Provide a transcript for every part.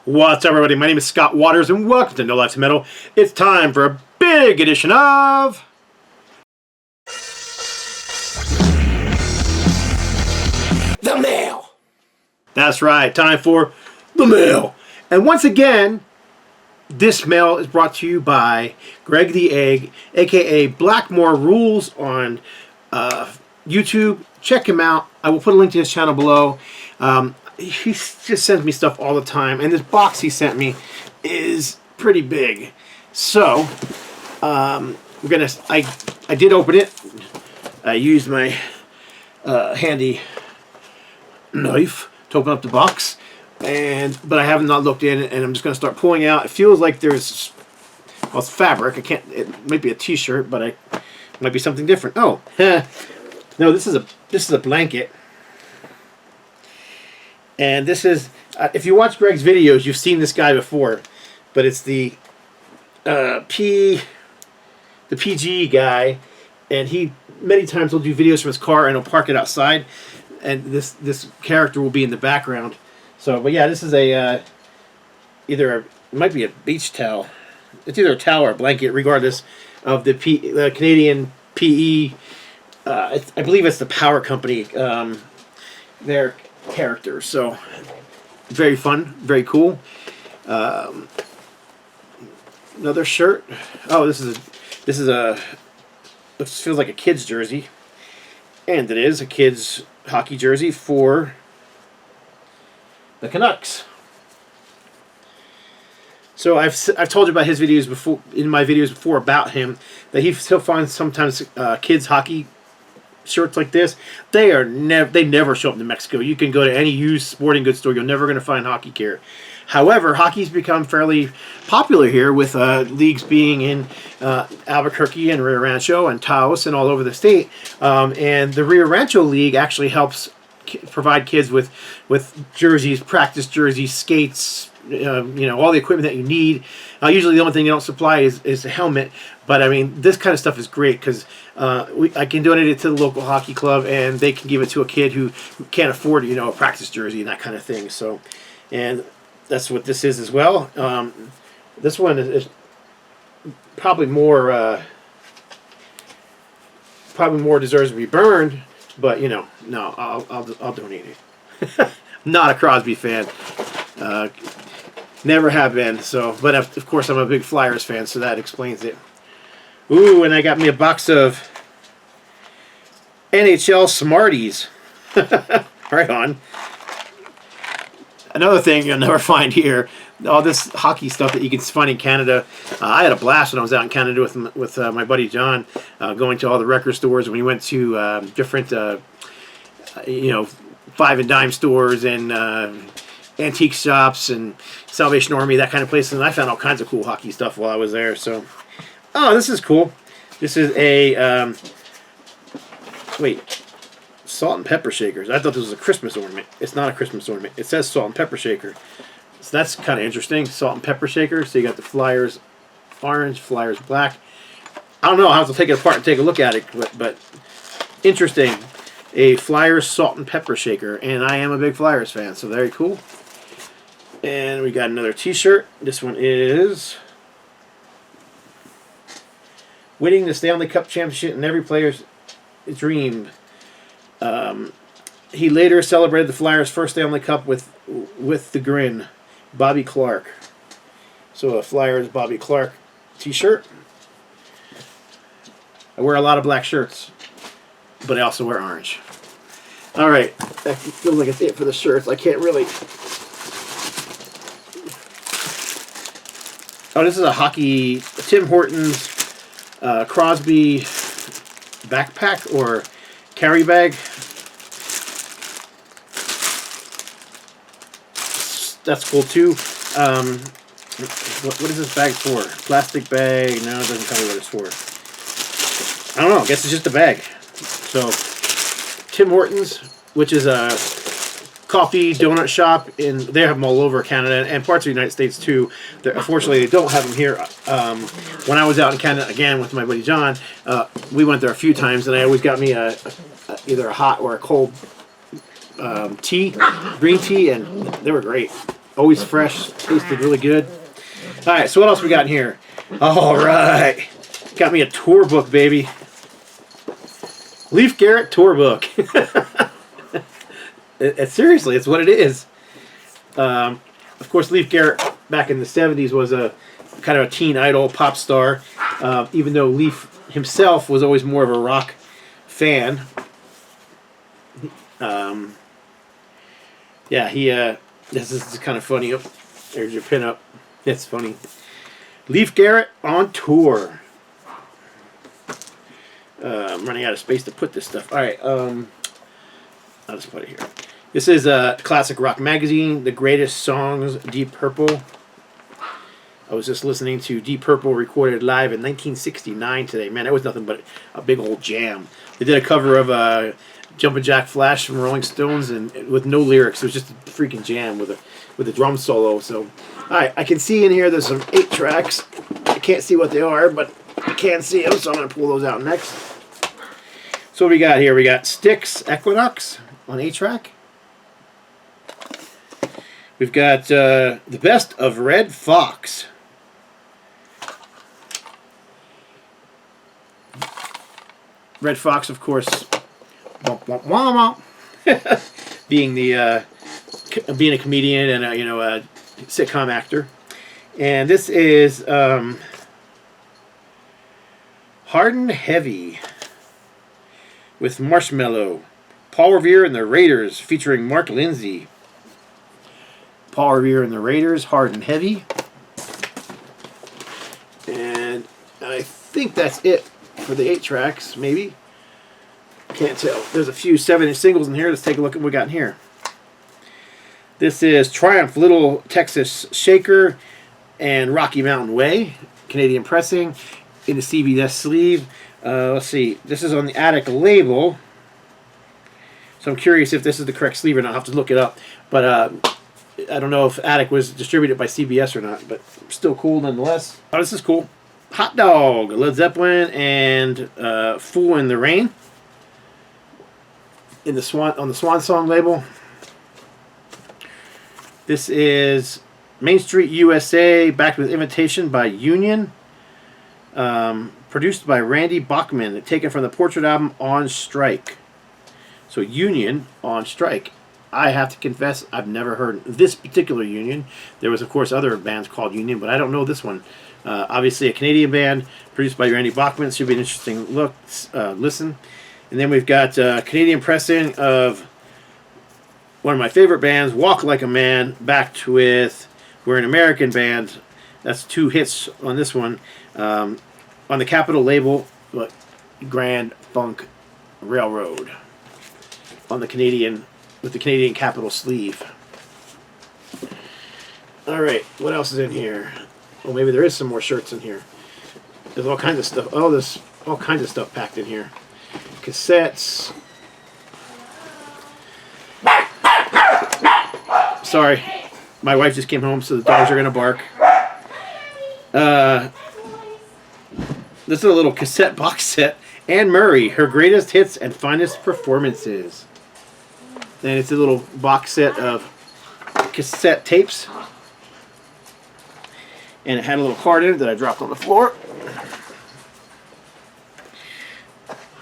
What's up, everybody? My name is Scott Waters, and welcome to No Life to Metal. It's time for a big edition of The Mail. That's right, time for The Mail. And once again, this mail is brought to you by Greg the Egg, aka Blackmore Rules on YouTube. Check him out. I will put a link to his channel below. He just sends me stuff all the time, and this box he sent me is pretty big. So I did open it. I used my handy knife to open up the box, but I have not looked in it, and I'm just going to start pulling out. It feels like there's, well, it's fabric. It might be a t-shirt, but it might be something different. Oh, no, this is a blanket. And this is, if you watch Greg's videos, you've seen this guy before, but it's the PG guy, and he many times will do videos from his car and he'll park it outside, and this character will be in the background. So, but yeah, this is it might be a beach towel. It's either a towel or a blanket, regardless of the Canadian PE. I believe it's the power company. Their characters, so very fun, very cool. Another shirt. Oh, this is a this feels like a kid's jersey, and it is a kid's hockey jersey for the Canucks. So I've told you about his videos before, in my videos before, about him, that he'll find sometimes kids hockey shirts like this. They never show up in Mexico. You can go to any used sporting goods store, you're never going to find hockey gear. However, hockey's become fairly popular here, with leagues being in Albuquerque and Rio Rancho and Taos and all over the state. And the Rio Rancho League actually helps provide kids with jerseys, practice jerseys, skates, all the equipment that you need. Usually the only thing you don't supply is a helmet, but I mean, this kind of stuff is great because I can donate it to the local hockey club, and they can give it to a kid who can't afford, a practice jersey and that kind of thing. So, and that's what this is as well. This one is probably more deserves to be burned, but no, I'll donate it. Not a Crosby fan. Never have been. So, but of course I'm a big Flyers fan, so that explains it. Ooh, and I got me a box of NHL Smarties. Right on. Another thing you'll never find here, all this hockey stuff that you can find in Canada. I had a blast when I was out in Canada with my buddy John, going to all the record stores. When we went to different, five and dime stores and antique shops and Salvation Army, that kind of place, and I found all kinds of cool hockey stuff while I was there. So, oh, this is cool. This is a salt and pepper shakers. I thought this was a Christmas ornament. It's not a Christmas ornament. It says salt and pepper shaker, so that's kind of interesting. Salt and pepper shaker. So you got the Flyers orange, Flyers black. I don't know. I'll have to take it apart and take a look at it, but interesting. A Flyers salt and pepper shaker, and I am a big Flyers fan, so very cool. And we got another t-shirt. This one is winning the Stanley Cup championship in every player's dream. He later celebrated the Flyers' first Stanley Cup with the grin. Bobby Clark. So a Flyers Bobby Clark t-shirt. I wear a lot of black shirts, but I also wear orange. All right, that feels like it's it for the shirts. I can't really. Oh, this is a hockey Tim Hortons Crosby backpack or carry bag. That's cool too. What is this bag for? Plastic bag? No, it doesn't tell me what it's for. I don't know. I guess it's just a bag. So, Tim Hortons, which is a coffee donut shop, they have them all over Canada and parts of the United States too. Unfortunately, they don't have them here. When I was out in Canada again with my buddy John, we went there a few times, and I always got me either a hot or a cold tea, green tea, and they were great. Always fresh. Tasted really good. All right, so what else we got in here? All right. Got me a tour book, baby. Leif Garret Tour Book. Seriously, it's what it is. Of course, Leif Garret back in the 70s was a kind of a teen idol, pop star. Even though Leif himself was always more of a rock fan. Yeah, this is kind of funny. Oh, there's your pinup. It's funny. Leif Garret on tour. I'm running out of space to put this stuff. All right, I'll just put it here. This is a classic rock magazine, The Greatest Songs, Deep Purple. I was just listening to Deep Purple recorded live in 1969 today. Man, that was nothing but a big old jam. They did a cover of Jumpin' Jack Flash from Rolling Stones and with no lyrics. It was just a freaking jam with a drum solo. So, all right, I can see in here there's some 8 tracks. I can't see what they are, but I can see them, so I'm going to pull those out next. So what we got here? We got Styx Equinox on 8-track. We've got the best of Red Fox. Red Fox, of course, being being a comedian and a sitcom actor, and this is Hard and Heavy with Marshmello, Paul Revere and the Raiders featuring Mark Lindsay. Paul Revere and the Raiders, Hard and Heavy, and I think that's it for the 8 tracks, maybe. Can't tell. There's a few 7-inch singles in here. Let's take a look at what we got in here. This is Triumph, Little Texas Shaker, and Rocky Mountain Way, Canadian pressing, in the CBS sleeve. Let's see. This is on the Attic label, so I'm curious if this is the correct sleeve or not. I'll have to look it up. But I don't know if Attic was distributed by CBS or not, but still cool nonetheless. Oh, this is cool. Hot Dog, Led Zeppelin, and Fool in the Rain on the Swan Song label. This is Main Street USA, backed with Invitation by Union, produced by Randy Bachman, taken from the Portrait album On Strike. So Union, On Strike. I have to confess, I've never heard this particular Union. There was, of course, other bands called Union, but I don't know this one. Obviously a Canadian band produced by Randy Bachman. Should be an interesting look, listen. And then we've got Canadian pressing of one of my favorite bands, Walk Like a Man, backed with, we're an American band. That's 2 hits on this one. On the Capitol label, but Grand Funk Railroad. On the Canadian, with the Canadian Capitol sleeve. Alright, what else is in here? Oh, maybe there is some more shirts in here. There's all kinds of stuff. Oh, there's all kinds of stuff packed in here. Cassettes. Sorry, my wife just came home, so the dogs are going to bark. This is a little cassette box set. Anne Murray, her greatest hits and finest performances. And it's a little box set of cassette tapes. And it had a little card in it that I dropped on the floor.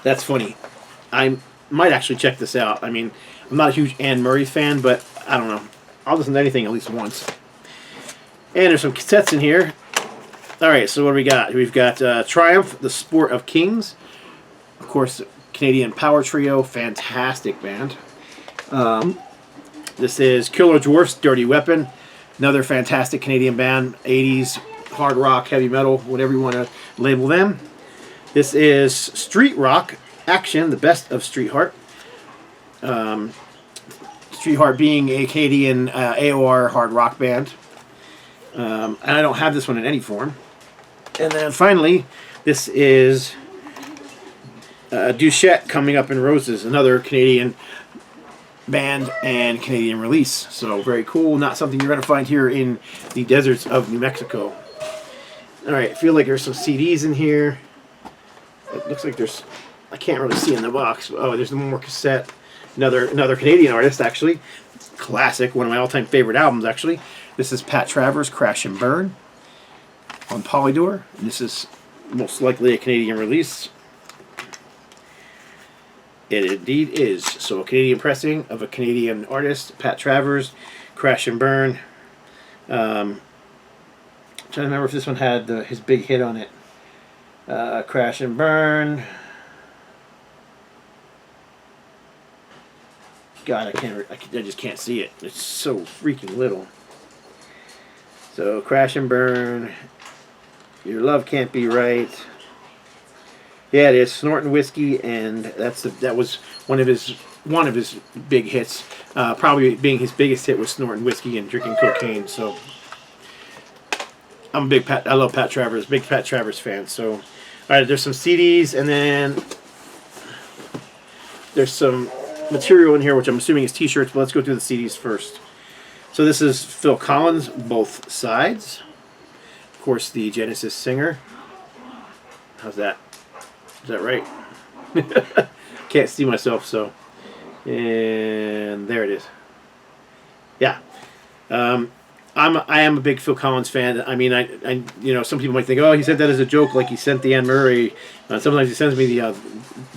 That's funny. I might actually check this out. I mean, I'm not a huge Anne Murray fan, but I don't know. I'll listen to anything at least once. And there's some cassettes in here. Alright, so what do we got? We've got Triumph, The Sport of Kings. Of course, Canadian power trio. Fantastic band. This is Killer Dwarfs, Dirty Weapon. Another fantastic Canadian band. 80s, hard rock, heavy metal, whatever you want to label them. This is Street Rock, Action, the best of Street Heart. Street Heart being a Canadian AOR hard rock band. And I don't have this one in any form. And then finally, this is Duchette, Coming Up in Roses, another Canadian band and Canadian release. So very cool. Not something you're going to find here in the deserts of New Mexico. Alright, I feel like there's some CDs in here. It looks like there's, I can't really see in the box. Oh, there's one more cassette. Another Canadian artist, actually. Classic, one of my all-time favorite albums, actually. This is Pat Travers, Crash and Burn on Polydor. And this is most likely a Canadian release. It indeed is. So a Canadian pressing of a Canadian artist, Pat Travers, Crash and Burn. I'm trying to remember if this one had his big hit on it. Crash and Burn. God, I just can't see it. It's so freaking little. So Crash and Burn. Your Love Can't Be Right. Yeah, it is Snorting Whiskey, and that was one of his big hits. Probably being his biggest hit was Snorting Whiskey and Drinking Cocaine. So I love Pat Travers, big Pat Travers fan. So all right, there's some CDs, and then there's some material in here, which I'm assuming is T-shirts. But let's go through the CDs first. So this is Phil Collins, Both Sides. Of course, the Genesis singer. How's that? Is that right? Can't see myself, so. And there it is. Yeah. I am a big Phil Collins fan. I mean, I some people might think, oh, he said that as a joke, like he sent the Anne Murray. Sometimes he sends me the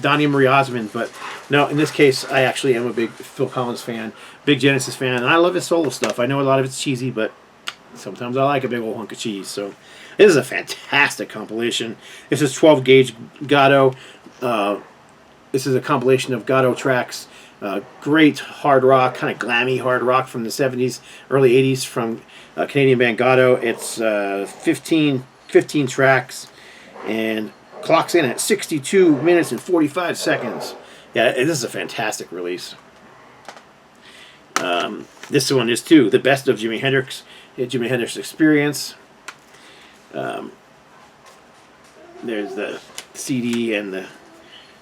Donnie Marie Osmond, but no, in this case, I actually am a big Phil Collins fan, big Genesis fan, and I love his solo stuff. I know a lot of it's cheesy, but sometimes I like a big old hunk of cheese. So this is a fantastic compilation. This is 12 gauge Gatto. This is a compilation of Gatto tracks. Great hard rock, kind of glammy hard rock from the 70s, early 80s from Canadian band Gatto. It's 15 tracks and clocks in at 62 minutes and 45 seconds. Yeah, this is a fantastic release. This one is too, the best of Jimi Hendrix Experience. There's the CD and the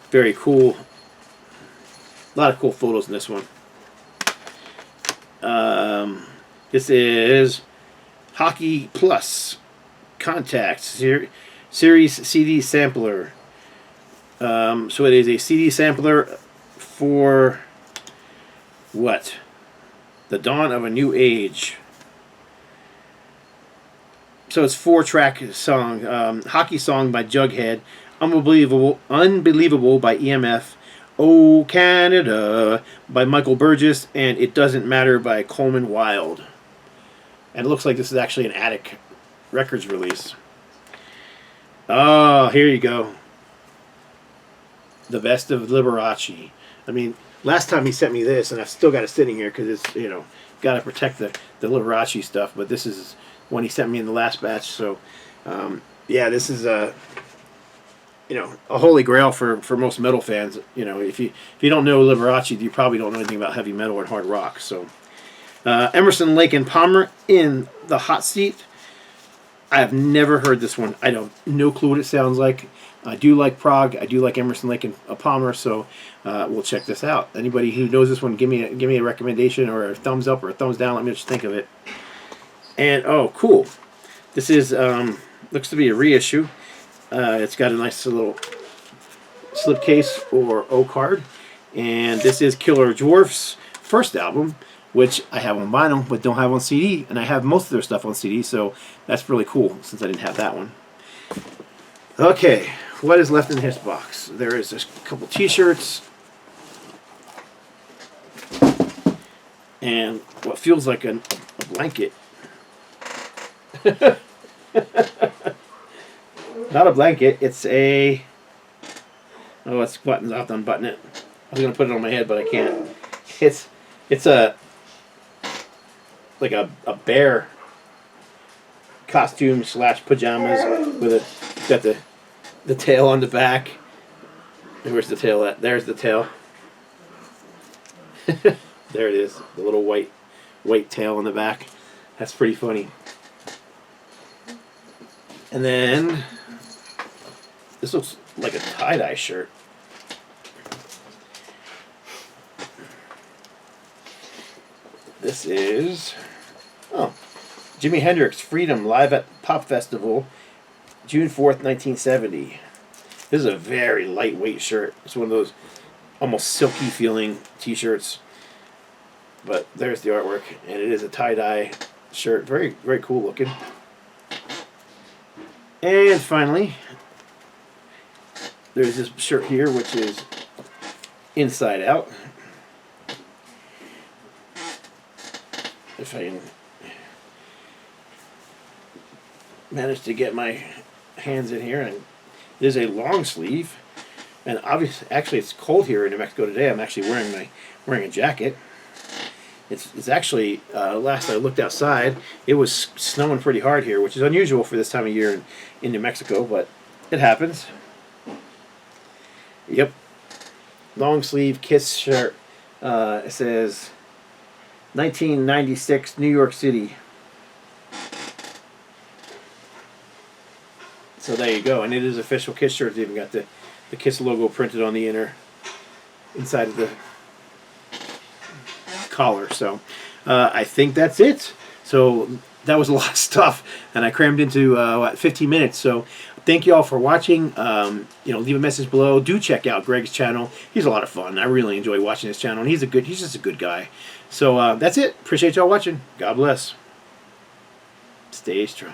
very cool. A lot of cool photos in this one. This is Hockey Plus Contact Series CD Sampler. So it is a CD sampler for what? The Dawn of a New Age. So it's 4-track song. Hockey Song by Jughead. Unbelievable by EMF. Oh Canada by Michael Burgess, and It Doesn't Matter by Coleman Wild. And it looks like this is actually an Attic Records release. Oh, here you go. The Best of Liberace. I mean, last time he sent me this, and I've still got it sitting here because it's, got to protect the Liberace stuff, but this is one he sent me in the last batch, so yeah, this is a holy grail for most metal fans. If you don't know Liberace, you probably don't know anything about heavy metal or hard rock. So, Emerson, Lake and Palmer in the Hot Seat. I have never heard this one. No clue what it sounds like. I do like prog. I do like Emerson, Lake and Palmer. So we'll check this out. Anybody who knows this one, give me a recommendation or a thumbs up or a thumbs down. Let me know what you think of it. And oh, cool. This is looks to be a reissue. It's got a nice little slipcase or O-card. And this is Killer Dwarf's first album, which I have on vinyl but don't have on CD. And I have most of their stuff on CD, so that's really cool since I didn't have that one. Okay, what is left in this box? There is a couple T-shirts. And what feels like a blanket. Not a blanket, it's a... Oh, it's buttons. I'll have to unbutton it. I was going to put it on my head, but I can't. It's a... like a bear costume / pajamas with got the tail on the back. And where's the tail at? There's the tail. There it is. The little white tail on the back. That's pretty funny. And then... this looks like a tie-dye shirt. This is... oh. Jimi Hendrix Freedom live at Pop Festival, June 4th, 1970. This is a very lightweight shirt. It's one of those almost silky feeling t-shirts. But there's the artwork. And it is a tie-dye shirt. Very, very cool looking. And finally, there's this shirt here, which is inside out. If I can manage to get my hands in here, and it is a long sleeve. And obviously, actually, it's cold here in New Mexico today. I'm actually wearing a jacket. It's actually, last I looked outside, it was snowing pretty hard here, which is unusual for this time of year in New Mexico, but it happens. Yep. Long sleeve Kiss shirt. It says 1996 New York City. So there you go. And it is official Kiss shirt. It's even got the Kiss logo printed on the inside of the collar. So I think that's it. So that was a lot of stuff, and I crammed into 15 minutes. So thank you all for watching. Leave a message below. Do check out Greg's channel. He's a lot of fun. I really enjoy watching his channel, and he's just a good guy. So that's it. Appreciate y'all watching. God bless. Stay strong.